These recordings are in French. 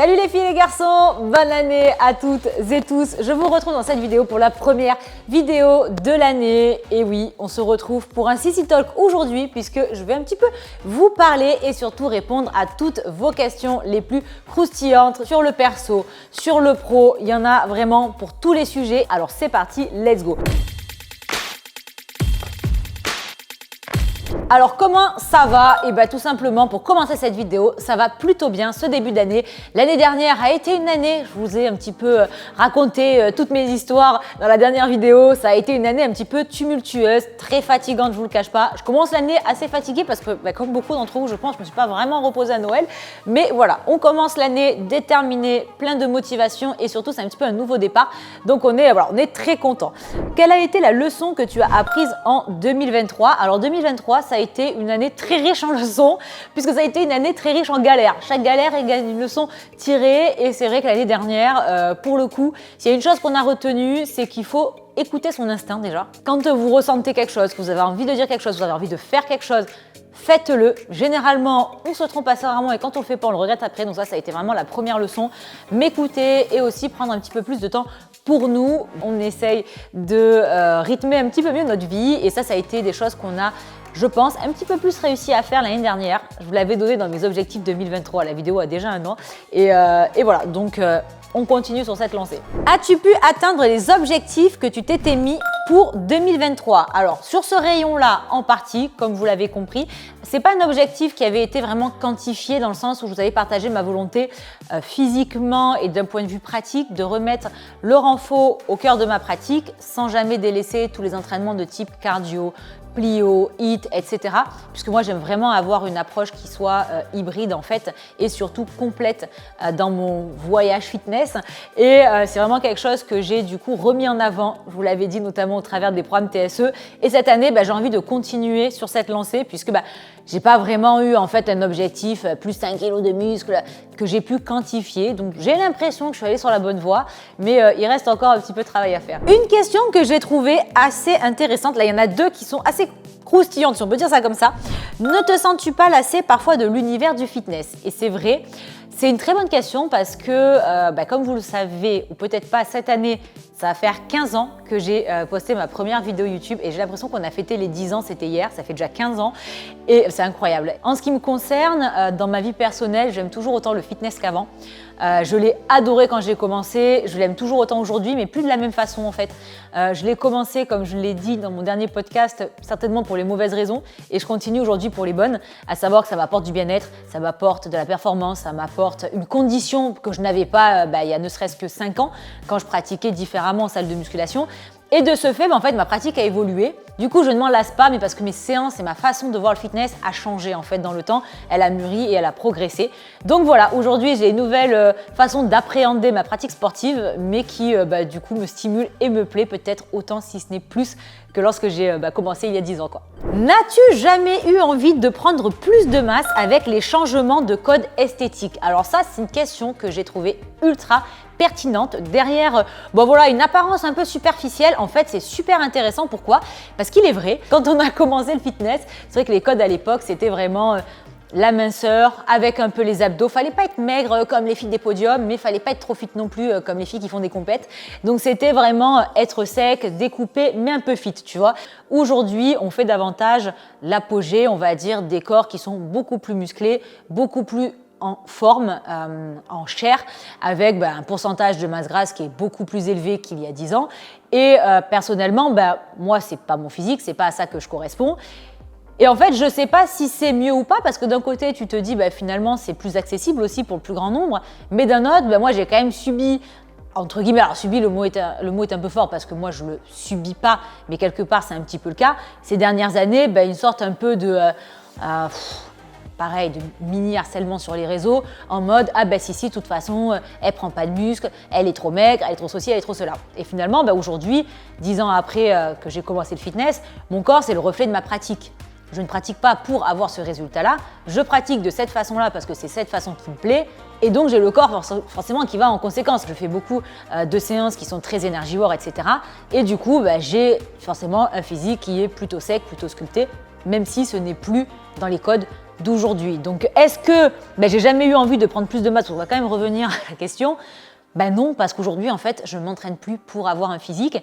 Salut les filles et les garçons, bonne année à toutes et tous. Je vous retrouve dans cette vidéo pour la première vidéo de l'année. Et oui, on se retrouve pour un Sissi Talk aujourd'hui puisque je vais un petit peu vous parler et surtout répondre à toutes vos questions les plus croustillantes sur le perso, sur le pro. Il y en a vraiment pour tous les sujets. Alors c'est parti, let's go. Alors comment ça va? Et bien tout simplement pour commencer cette vidéo, ça va plutôt bien ce début d'année. L'année dernière a été une année, je vous ai un petit peu raconté toutes mes histoires dans la dernière vidéo. Ça a été une année un petit peu tumultueuse, très fatigante, je vous le cache pas. Je commence l'année assez fatiguée parce que comme beaucoup d'entre vous, je pense, je me suis pas vraiment reposée à Noël. Mais voilà, on commence l'année déterminée, plein de motivation et surtout c'est un petit peu un nouveau départ. Donc on est très content. Quelle a été la leçon que tu as apprise en 2023? Alors 2023, ça a été une année très riche en leçons puisque ça a été une année très riche en galères. Chaque galère est une leçon tirée et c'est vrai que l'année dernière, pour le coup, s'il y a une chose qu'on a retenue, c'est qu'il faut écouter son instinct déjà. Quand vous ressentez quelque chose, que vous avez envie de dire quelque chose, vous avez envie de faire quelque chose, faites-le. Généralement, on se trompe assez rarement et quand on le fait pas, on le regrette après. Donc ça a été vraiment la première leçon. M'écouter et aussi prendre un petit peu plus de temps pour nous. On essaye de rythmer un petit peu mieux notre vie et ça a été des choses qu'on a, je pense, un petit peu plus réussi à faire l'année dernière. Je vous l'avais donné dans mes objectifs 2023. La vidéo a déjà un an. Et voilà, donc on continue sur cette lancée. As-tu pu atteindre les objectifs que tu t'étais mis pour 2023? Alors, sur ce rayon-là, en partie, comme vous l'avez compris, c'est pas un objectif qui avait été vraiment quantifié dans le sens où je vous avais partagé ma volonté physiquement et d'un point de vue pratique de remettre le renfort au cœur de ma pratique sans jamais délaisser tous les entraînements de type cardio, plio, HIIT, etc. Puisque moi, j'aime vraiment avoir une approche qui soit hybride en fait et surtout complète dans mon voyage fitness. Et c'est vraiment quelque chose que j'ai du coup remis en avant, je vous l'avais dit notamment au travers des programmes TSE. Et cette année, j'ai envie de continuer sur cette lancée puisque j'ai pas vraiment eu en fait un objectif plus 5 kg de muscles que j'ai pu quantifier. Donc j'ai l'impression que je suis allée sur la bonne voie, mais il reste encore un petit peu de travail à faire. Une question que j'ai trouvée assez intéressante, là il y en a deux qui sont assez croustillantes, si on peut dire ça comme ça. Ne te sens-tu pas lassée parfois de l'univers du fitness? Et c'est vrai, c'est une très bonne question parce que comme vous le savez, ou peut-être pas cette année, ça va faire 15 ans que j'ai posté ma première vidéo YouTube et j'ai l'impression qu'on a fêté les 10 ans, c'était hier, ça fait déjà 15 ans et c'est incroyable. En ce qui me concerne, dans ma vie personnelle, j'aime toujours autant le fitness qu'avant. Je l'ai adoré quand j'ai commencé, je l'aime toujours autant aujourd'hui, mais plus de la même façon en fait. Je l'ai commencé, comme je l'ai dit dans mon dernier podcast, certainement pour les mauvaises raisons et je continue aujourd'hui pour les bonnes, à savoir que ça m'apporte du bien-être, ça m'apporte de la performance, ça m'apporte une condition que je n'avais pas il y a ne serait-ce que 5 ans quand je pratiquais différemment en salle de musculation. Et de ce fait, en fait, ma pratique a évolué. Du coup, je ne m'en lasse pas, mais parce que mes séances et ma façon de voir le fitness a changé en fait dans le temps. Elle a mûri et elle a progressé. Donc voilà, aujourd'hui, j'ai une nouvelle façon d'appréhender ma pratique sportive, mais qui du coup me stimule et me plaît peut-être autant, si ce n'est plus, que lorsque j'ai commencé il y a 10 ans, quoi. N'as-tu jamais eu envie de prendre plus de masse avec les changements de code esthétique? Alors ça, c'est une question que j'ai trouvée ultra pertinente. Derrière une apparence un peu superficielle, en fait, c'est super intéressant. Pourquoi? Parce qu'il est vrai, quand on a commencé le fitness, c'est vrai que les codes à l'époque, c'était vraiment la minceur avec un peu les abdos. Fallait pas être maigre comme les filles des podiums, mais fallait pas être trop fit non plus comme les filles qui font des compètes. Donc c'était vraiment être sec, découpé, mais un peu fit, tu vois. Aujourd'hui, on fait davantage l'apogée, on va dire, des corps qui sont beaucoup plus musclés, beaucoup plus en forme, en chair, avec un pourcentage de masse grasse qui est beaucoup plus élevé qu'il y a 10 ans. Et personnellement, moi, c'est pas mon physique, c'est pas à ça que je corresponds. Et en fait, je sais pas si c'est mieux ou pas, parce que d'un côté, tu te dis, finalement, c'est plus accessible aussi pour le plus grand nombre. Mais d'un autre, moi, j'ai quand même subi, entre guillemets, alors subi, le mot est un peu fort parce que moi, je le subis pas, mais quelque part, c'est un petit peu le cas. Ces dernières années, une sorte un peu de pareil, de mini-harcèlement sur les réseaux, en mode « Ah si, de toute façon, elle prend pas de muscle, elle est trop maigre, elle est trop ceci, elle est trop cela. » Et finalement, aujourd'hui, 10 ans après que j'ai commencé le fitness, mon corps, c'est le reflet de ma pratique. Je ne pratique pas pour avoir ce résultat-là, je pratique de cette façon-là parce que c'est cette façon qui me plaît et donc j'ai le corps forcément qui va en conséquence. Je fais beaucoup de séances qui sont très énergivores, etc. Et du coup, j'ai forcément un physique qui est plutôt sec, plutôt sculpté même si ce n'est plus dans les codes d'aujourd'hui. Donc est-ce que j'ai jamais eu envie de prendre plus de masse? On va quand même revenir à la question. Non, parce qu'aujourd'hui en fait je ne m'entraîne plus pour avoir un physique.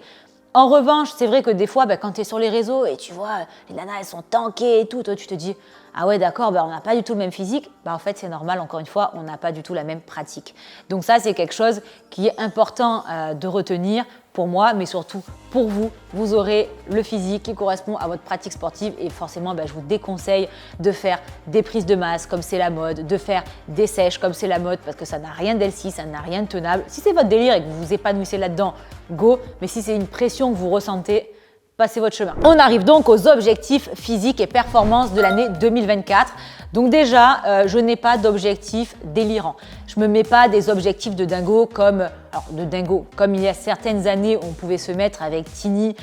En revanche, c'est vrai que des fois, quand tu es sur les réseaux et tu vois les nanas, elles sont tankées et tout, toi tu te dis ah ouais d'accord, on n'a pas du tout le même physique. En fait c'est normal, encore une fois, on n'a pas du tout la même pratique. Donc ça c'est quelque chose qui est important de retenir pour moi, mais surtout pour vous. Vous aurez le physique qui correspond à votre pratique sportive et forcément je vous déconseille de faire des prises de masse comme c'est la mode, de faire des sèches comme c'est la mode parce que ça n'a rien d'healthy, ça n'a rien de tenable. Si c'est votre délire et que vous vous épanouissez là-dedans, go, mais si c'est une pression que vous ressentez, passez votre chemin. On arrive donc aux objectifs physiques et performance de l'année 2024. Donc déjà, je n'ai pas d'objectifs délirants. Je me mets pas des objectifs de dingo comme il y a certaines années on pouvait se mettre avec Tini,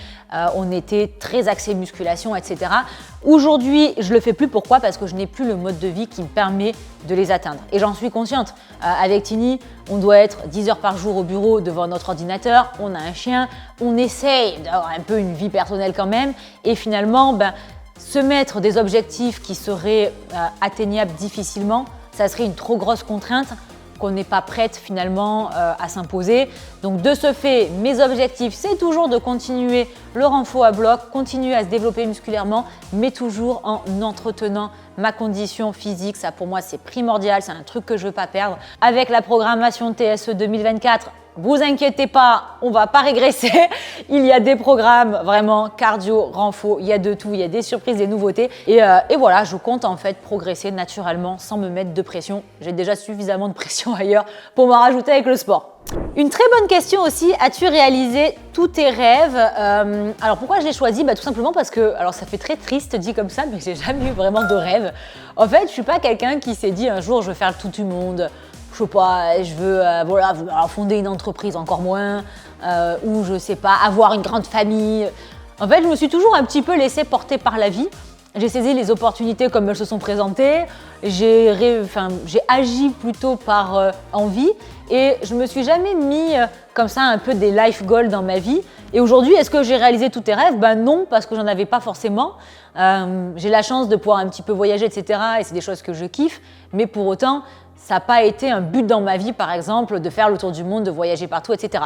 on était très axé musculation, etc. Aujourd'hui, je le fais plus. Pourquoi? Parce que je n'ai plus le mode de vie qui me permet de les atteindre. Et j'en suis consciente. Avec Tini, on doit être 10 heures par jour au bureau devant notre ordinateur, on a un chien, on essaye d'avoir un peu une vie personnelle quand même. Et finalement, se mettre des objectifs qui seraient atteignables difficilement, ça serait une trop grosse contrainte qu'on n'est pas prête finalement à s'imposer. Donc de ce fait, mes objectifs, c'est toujours de continuer le renfort à bloc, continuer à se développer musculairement, mais toujours en entretenant ma condition physique. Ça pour moi c'est primordial, c'est un truc que je ne veux pas perdre. Avec la programmation TSE 2024, vous inquiétez pas, on va pas régresser. Il y a des programmes vraiment cardio, renfo, il y a de tout, il y a des surprises, des nouveautés. Et voilà, je compte en fait progresser naturellement sans me mettre de pression. J'ai déjà suffisamment de pression ailleurs pour m'en rajouter avec le sport. Une très bonne question aussi, as-tu réalisé tous tes rêves? Alors pourquoi je l'ai choisi? Tout simplement parce que, alors ça fait très triste dit comme ça, mais j'ai jamais eu vraiment de rêve. En fait, je suis pas quelqu'un qui s'est dit un jour je veux faire le tour du monde. Je sais pas, je veux fonder une entreprise, encore moins, ou je sais pas, avoir une grande famille. En fait, je me suis toujours un petit peu laissée porter par la vie. J'ai saisi les opportunités comme elles se sont présentées. J'ai agi plutôt par envie et je me suis jamais mis comme ça un peu des life goals dans ma vie. Et aujourd'hui, est-ce que j'ai réalisé tous tes rêves? Non, parce que j'en avais pas forcément. J'ai la chance de pouvoir un petit peu voyager, etc. Et c'est des choses que je kiffe. Mais pour autant, ça n'a pas été un but dans ma vie, par exemple, de faire le tour du monde, de voyager partout, etc.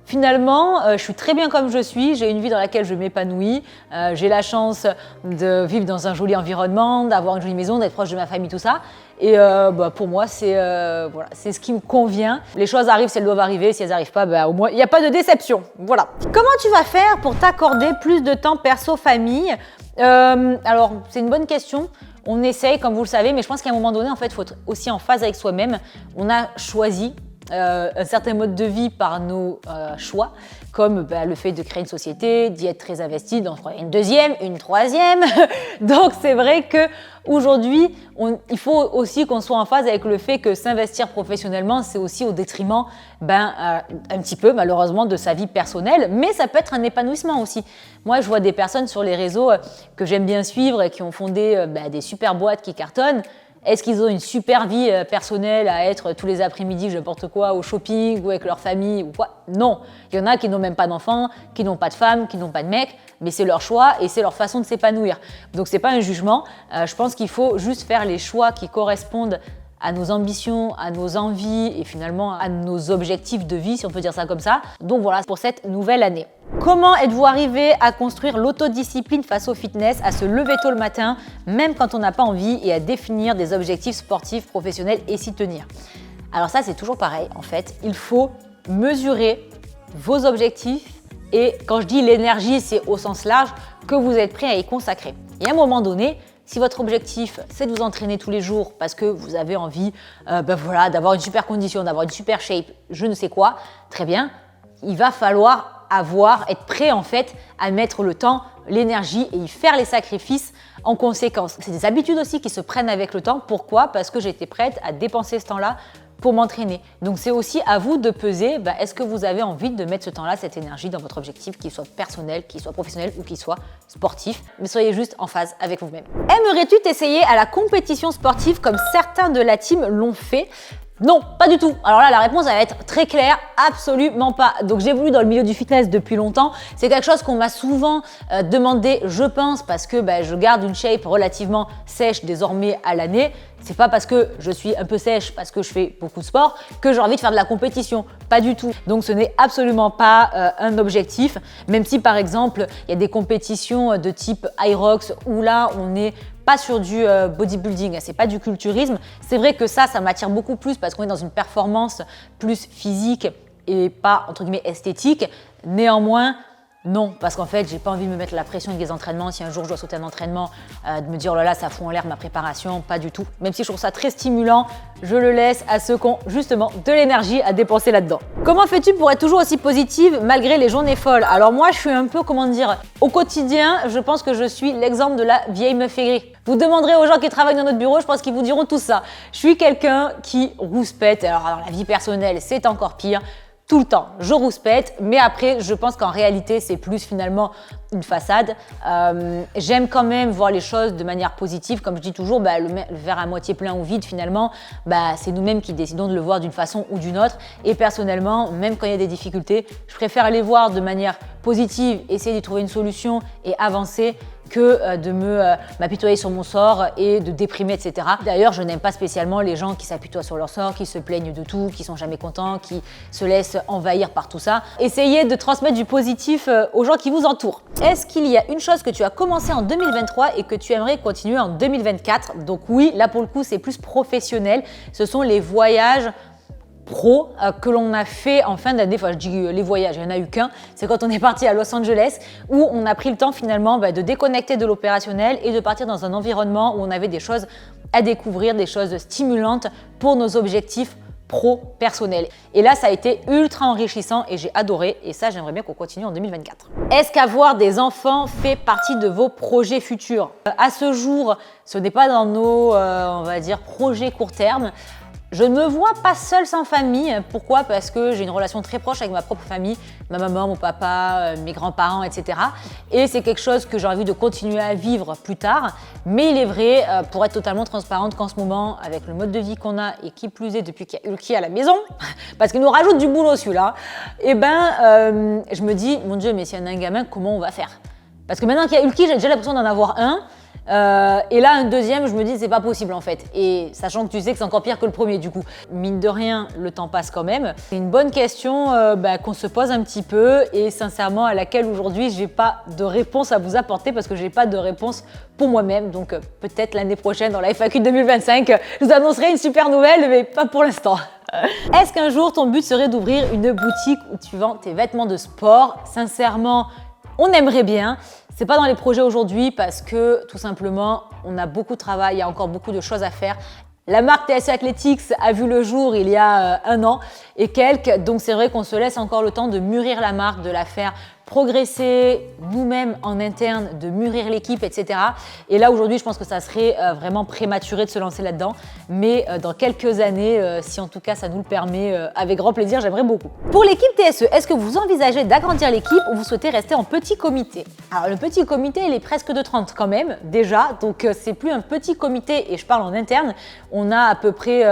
Finalement, je suis très bien comme je suis, j'ai une vie dans laquelle je m'épanouis, j'ai la chance de vivre dans un joli environnement, d'avoir une jolie maison, d'être proche de ma famille, tout ça. Et pour moi, c'est ce qui me convient. Les choses arrivent si elles doivent arriver, si elles n'arrivent pas, au moins, il n'y a pas de déception. Voilà. Comment tu vas faire pour t'accorder plus de temps perso-famille? Alors, c'est une bonne question. On essaye, comme vous le savez, mais je pense qu'à un moment donné, en fait, il faut être aussi en phase avec soi-même. On a choisi un certain mode de vie par nos choix, comme le fait de créer une société, d'y être très investi, d'en faire une deuxième, une troisième. Donc c'est vrai qu'aujourd'hui, il faut aussi qu'on soit en phase avec le fait que s'investir professionnellement, c'est aussi au détriment un petit peu malheureusement de sa vie personnelle, mais ça peut être un épanouissement aussi. Moi, je vois des personnes sur les réseaux que j'aime bien suivre et qui ont fondé des super boîtes qui cartonnent. Est-ce qu'ils ont une super vie personnelle à être tous les après-midi, n'importe quoi, au shopping ou avec leur famille ou quoi? Non. Il y en a qui n'ont même pas d'enfants, qui n'ont pas de femmes, qui n'ont pas de mecs, mais c'est leur choix et c'est leur façon de s'épanouir. Donc c'est pas un jugement. Je pense qu'il faut juste faire les choix qui correspondent à nos ambitions, à nos envies et finalement à nos objectifs de vie, si on peut dire ça comme ça. Donc voilà pour cette nouvelle année. Comment êtes-vous arrivé à construire l'autodiscipline face au fitness, à se lever tôt le matin, même quand on n'a pas envie, et à définir des objectifs sportifs, professionnels et s'y tenir? Alors ça, c'est toujours pareil en fait. Il faut mesurer vos objectifs et quand je dis l'énergie, c'est au sens large que vous êtes prêt à y consacrer. Et à un moment donné, si votre objectif, c'est de vous entraîner tous les jours parce que vous avez envie d'avoir une super condition, d'avoir une super shape, je ne sais quoi, très bien, il va falloir être prêt en fait à mettre le temps, l'énergie et y faire les sacrifices en conséquence. C'est des habitudes aussi qui se prennent avec le temps. Pourquoi? Parce que j'étais prête à dépenser ce temps-là pour m'entraîner. Donc c'est aussi à vous de peser, est-ce que vous avez envie de mettre ce temps-là, cette énergie dans votre objectif, qu'il soit personnel, qu'il soit professionnel ou qu'il soit sportif. Mais soyez juste en phase avec vous-même. Aimerais-tu t'essayer à la compétition sportive comme certains de la team l'ont fait? Non, pas du tout. Alors là, la réponse va être très claire, absolument pas. Donc j'évolue dans le milieu du fitness depuis longtemps. C'est quelque chose qu'on m'a souvent demandé, je pense, parce que je garde une shape relativement sèche désormais à l'année. C'est pas parce que je suis un peu sèche, parce que je fais beaucoup de sport, que j'ai envie de faire de la compétition. Pas du tout. Donc ce n'est absolument pas un objectif, même si par exemple, il y a des compétitions de type Hyrox où là, on est pas sur du bodybuilding, c'est pas du culturisme. C'est vrai que ça m'attire beaucoup plus parce qu'on est dans une performance plus physique et pas entre guillemets esthétique. Néanmoins, non, parce qu'en fait, j'ai pas envie de me mettre la pression des entraînements. Si un jour je dois sauter un entraînement, de me dire oh là là, ça fout en l'air ma préparation, pas du tout. Même si je trouve ça très stimulant, je le laisse à ceux qui ont justement de l'énergie à dépenser là-dedans. Comment fais-tu pour être toujours aussi positive malgré les journées folles? Alors moi, je suis un peu, comment dire, au quotidien, je pense que je suis l'exemple de la vieille meuf aigrie. Vous demanderez aux gens qui travaillent dans notre bureau, je pense qu'ils vous diront tout ça. Je suis quelqu'un qui rouspète. Alors dans la vie personnelle, c'est encore pire. Tout le temps, je rouspète, mais après, je pense qu'en réalité, c'est plus finalement une façade. J'aime quand même voir les choses de manière positive. Comme je dis toujours, le verre à moitié plein ou vide, finalement, c'est nous-mêmes qui décidons de le voir d'une façon ou d'une autre. Et personnellement, même quand il y a des difficultés, je préfère les voir de manière positive, essayer d'y trouver une solution et avancer que de m'apitoyer sur mon sort et de déprimer, etc. D'ailleurs, je n'aime pas spécialement les gens qui s'apitoient sur leur sort, qui se plaignent de tout, qui sont jamais contents, qui se laissent envahir par tout ça. Essayez de transmettre du positif aux gens qui vous entourent. Est-ce qu'il y a une chose que tu as commencé en 2023 et que tu aimerais continuer en 2024? Donc oui, là pour le coup, c'est plus professionnel. Ce sont les voyages pro que l'on a fait en fin d'année. Enfin, je dis les voyages, il n'y en a eu qu'un. C'est quand on est parti à Los Angeles où on a pris le temps finalement de déconnecter de l'opérationnel et de partir dans un environnement où on avait des choses à découvrir, des choses stimulantes pour nos objectifs pro-personnels. Et là, ça a été ultra enrichissant et j'ai adoré. Et ça, j'aimerais bien qu'on continue en 2024. Est-ce qu'avoir des enfants fait partie de vos projets futurs? À ce jour, ce n'est pas dans nos, on va dire, projets court terme. Je ne me vois pas seule sans famille. Pourquoi? Parce que j'ai une relation très proche avec ma propre famille, ma maman, mon papa, mes grands-parents, etc. Et c'est quelque chose que j'ai envie de continuer à vivre plus tard. Mais il est vrai, pour être totalement transparente, qu'en ce moment, avec le mode de vie qu'on a et qui plus est depuis qu'il y a Ulki à la maison, parce qu'il nous rajoute du boulot celui-là, je me dis, mon Dieu, mais s'il y en a un gamin, comment on va faire? Parce que maintenant qu'il y a Ulki, j'ai déjà l'impression d'en avoir un. Et là, un deuxième, je me dis, c'est pas possible en fait. Et sachant que tu sais que c'est encore pire que le premier du coup. Mine de rien, le temps passe quand même. C'est une bonne question qu'on se pose un petit peu et sincèrement à laquelle aujourd'hui, j'ai pas de réponse à vous apporter parce que j'ai pas de réponse pour moi-même. Donc peut-être l'année prochaine, dans la FAQ 2025, je vous annoncerai une super nouvelle, mais pas pour l'instant. Est-ce qu'un jour, ton but serait d'ouvrir une boutique où tu vends tes vêtements de sport? Sincèrement, on aimerait bien. C'est pas dans les projets aujourd'hui parce que tout simplement, on a beaucoup de travail, il y a encore beaucoup de choses à faire. La marque TSE Athletics a vu le jour il y a un an et quelques, donc c'est vrai qu'on se laisse encore le temps de mûrir la marque, de la faire progresser nous-mêmes en interne, de mûrir l'équipe, etc. Et là, aujourd'hui, je pense que ça serait vraiment prématuré de se lancer là-dedans. Mais dans quelques années, si en tout cas ça nous le permet, avec grand plaisir, j'aimerais beaucoup. Pour l'équipe TSE, est-ce que vous envisagez d'agrandir l'équipe ou vous souhaitez rester en petit comité? Alors, le petit comité, il est presque de 30 quand même, déjà. Donc, c'est plus un petit comité et je parle en interne. On a à peu près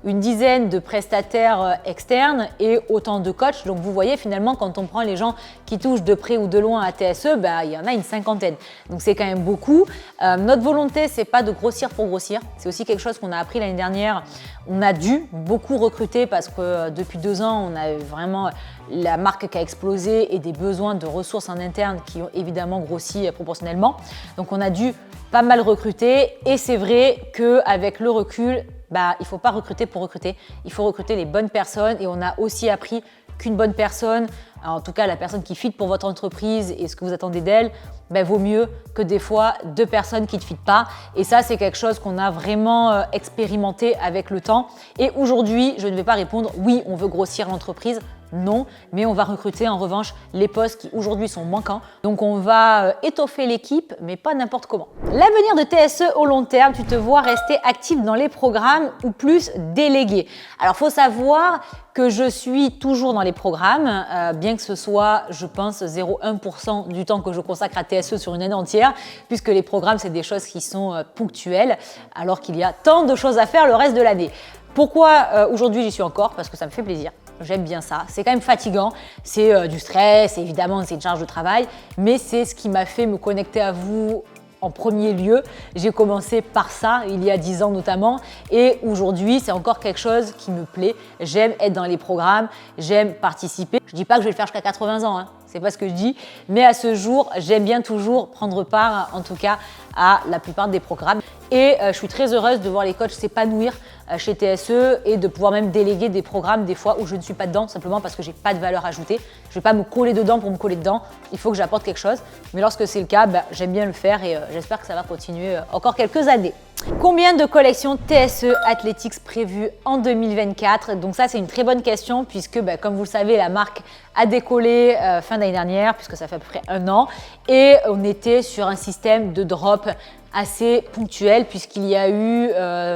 une dizaine de prestataires externes et autant de coachs. Donc, vous voyez, finalement, quand on prend les gens qui touchent de près ou de loin à TSE, il y en a une cinquantaine. Donc c'est quand même beaucoup. Notre volonté, c'est pas de grossir pour grossir. C'est aussi quelque chose qu'on a appris l'année dernière. On a dû beaucoup recruter parce que depuis 2 ans, on a vraiment la marque qui a explosé et des besoins de ressources en interne qui ont évidemment grossi proportionnellement. Donc on a dû pas mal recruter et c'est vrai qu'avec le recul, il ne faut pas recruter pour recruter. Il faut recruter les bonnes personnes et on a aussi appris qu'une bonne personne, en tout cas la personne qui fit pour votre entreprise et ce que vous attendez d'elle, vaut mieux que des fois 2 personnes qui ne fit pas. Et ça, c'est quelque chose qu'on a vraiment expérimenté avec le temps. Et aujourd'hui, je ne vais pas répondre oui, on veut grossir l'entreprise. Non, mais on va recruter en revanche les postes qui aujourd'hui sont manquants. Donc on va étoffer l'équipe, mais pas n'importe comment. L'avenir de TSE au long terme, tu te vois rester actif dans les programmes ou plus délégué? Alors faut savoir que je suis toujours dans les programmes, bien que ce soit, je pense, 0,1% du temps que je consacre à TSE sur une année entière, puisque les programmes, c'est des choses qui sont ponctuelles, alors qu'il y a tant de choses à faire le reste de l'année. Pourquoi aujourd'hui j'y suis encore? Parce que ça me fait plaisir. J'aime bien ça. C'est quand même fatigant. C'est du stress, évidemment, c'est une charge de travail, mais c'est ce qui m'a fait me connecter à vous en premier lieu. J'ai commencé par ça il y a 10 ans notamment et aujourd'hui c'est encore quelque chose qui me plaît. J'aime être dans les programmes, j'aime participer. Je dis pas que je vais le faire jusqu'à 80 ans, hein. C'est pas ce que je dis, mais à ce jour, j'aime bien toujours prendre part, en tout cas, à la plupart des programmes. Et je suis très heureuse de voir les coachs s'épanouir chez TSE et de pouvoir même déléguer des programmes des fois où je ne suis pas dedans, simplement parce que j'ai pas de valeur ajoutée. Je vais pas me coller dedans pour me coller dedans. Il faut que j'apporte quelque chose. Mais lorsque c'est le cas, j'aime bien le faire et j'espère que ça va continuer encore quelques années. Combien de collections TSE Athletics prévues en 2024? Donc ça, c'est une très bonne question puisque, comme vous le savez, la marque a décollé fin d'année dernière puisque ça fait à peu près 1 an et on était sur un système de drop assez ponctuel puisqu'il y a eu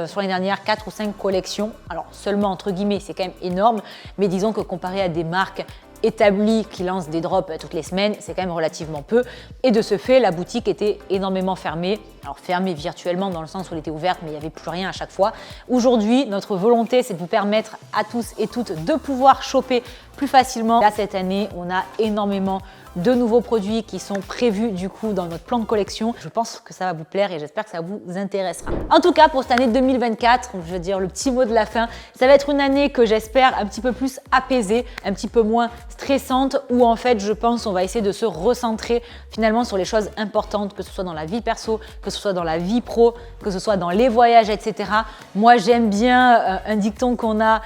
sur l'année dernière 4 ou 5 collections. Alors seulement entre guillemets, c'est quand même énorme, mais disons que comparé à des marques établi qui lance des drops toutes les semaines, c'est quand même relativement peu. Et de ce fait, la boutique était énormément fermée. Alors fermée virtuellement dans le sens où elle était ouverte, mais il n'y avait plus rien à chaque fois. Aujourd'hui, notre volonté, c'est de vous permettre à tous et toutes de pouvoir choper plus facilement. Là, cette année, on a énormément de nouveaux produits qui sont prévus du coup dans notre plan de collection. Je pense que ça va vous plaire et j'espère que ça vous intéressera. En tout cas, pour cette année 2024, je veux dire le petit mot de la fin, ça va être une année que j'espère un petit peu plus apaisée, un petit peu moins stressante, où en fait, je pense, on va essayer de se recentrer finalement sur les choses importantes, que ce soit dans la vie perso, que ce soit dans la vie pro, que ce soit dans les voyages, etc. Moi, j'aime bien un dicton qu'on a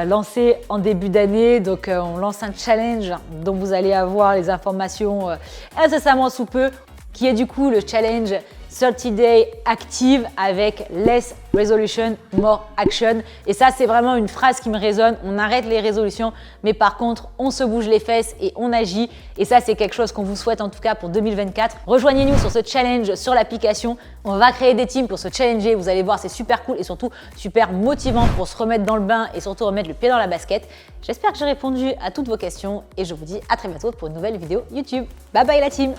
lancé en début d'année. Donc, on lance un challenge dont vous allez avoir les informations incessamment sous peu, qui est du coup le challenge 30 Day Active avec Less Resolution, More Action. Et ça, c'est vraiment une phrase qui me résonne. On arrête les résolutions, mais par contre, on se bouge les fesses et on agit. Et ça, c'est quelque chose qu'on vous souhaite en tout cas pour 2024. Rejoignez-nous sur ce challenge sur l'application. On va créer des teams pour se challenger. Vous allez voir, c'est super cool et surtout super motivant pour se remettre dans le bain et surtout remettre le pied dans la basket. J'espère que j'ai répondu à toutes vos questions et je vous dis à très bientôt pour une nouvelle vidéo YouTube. Bye bye la team!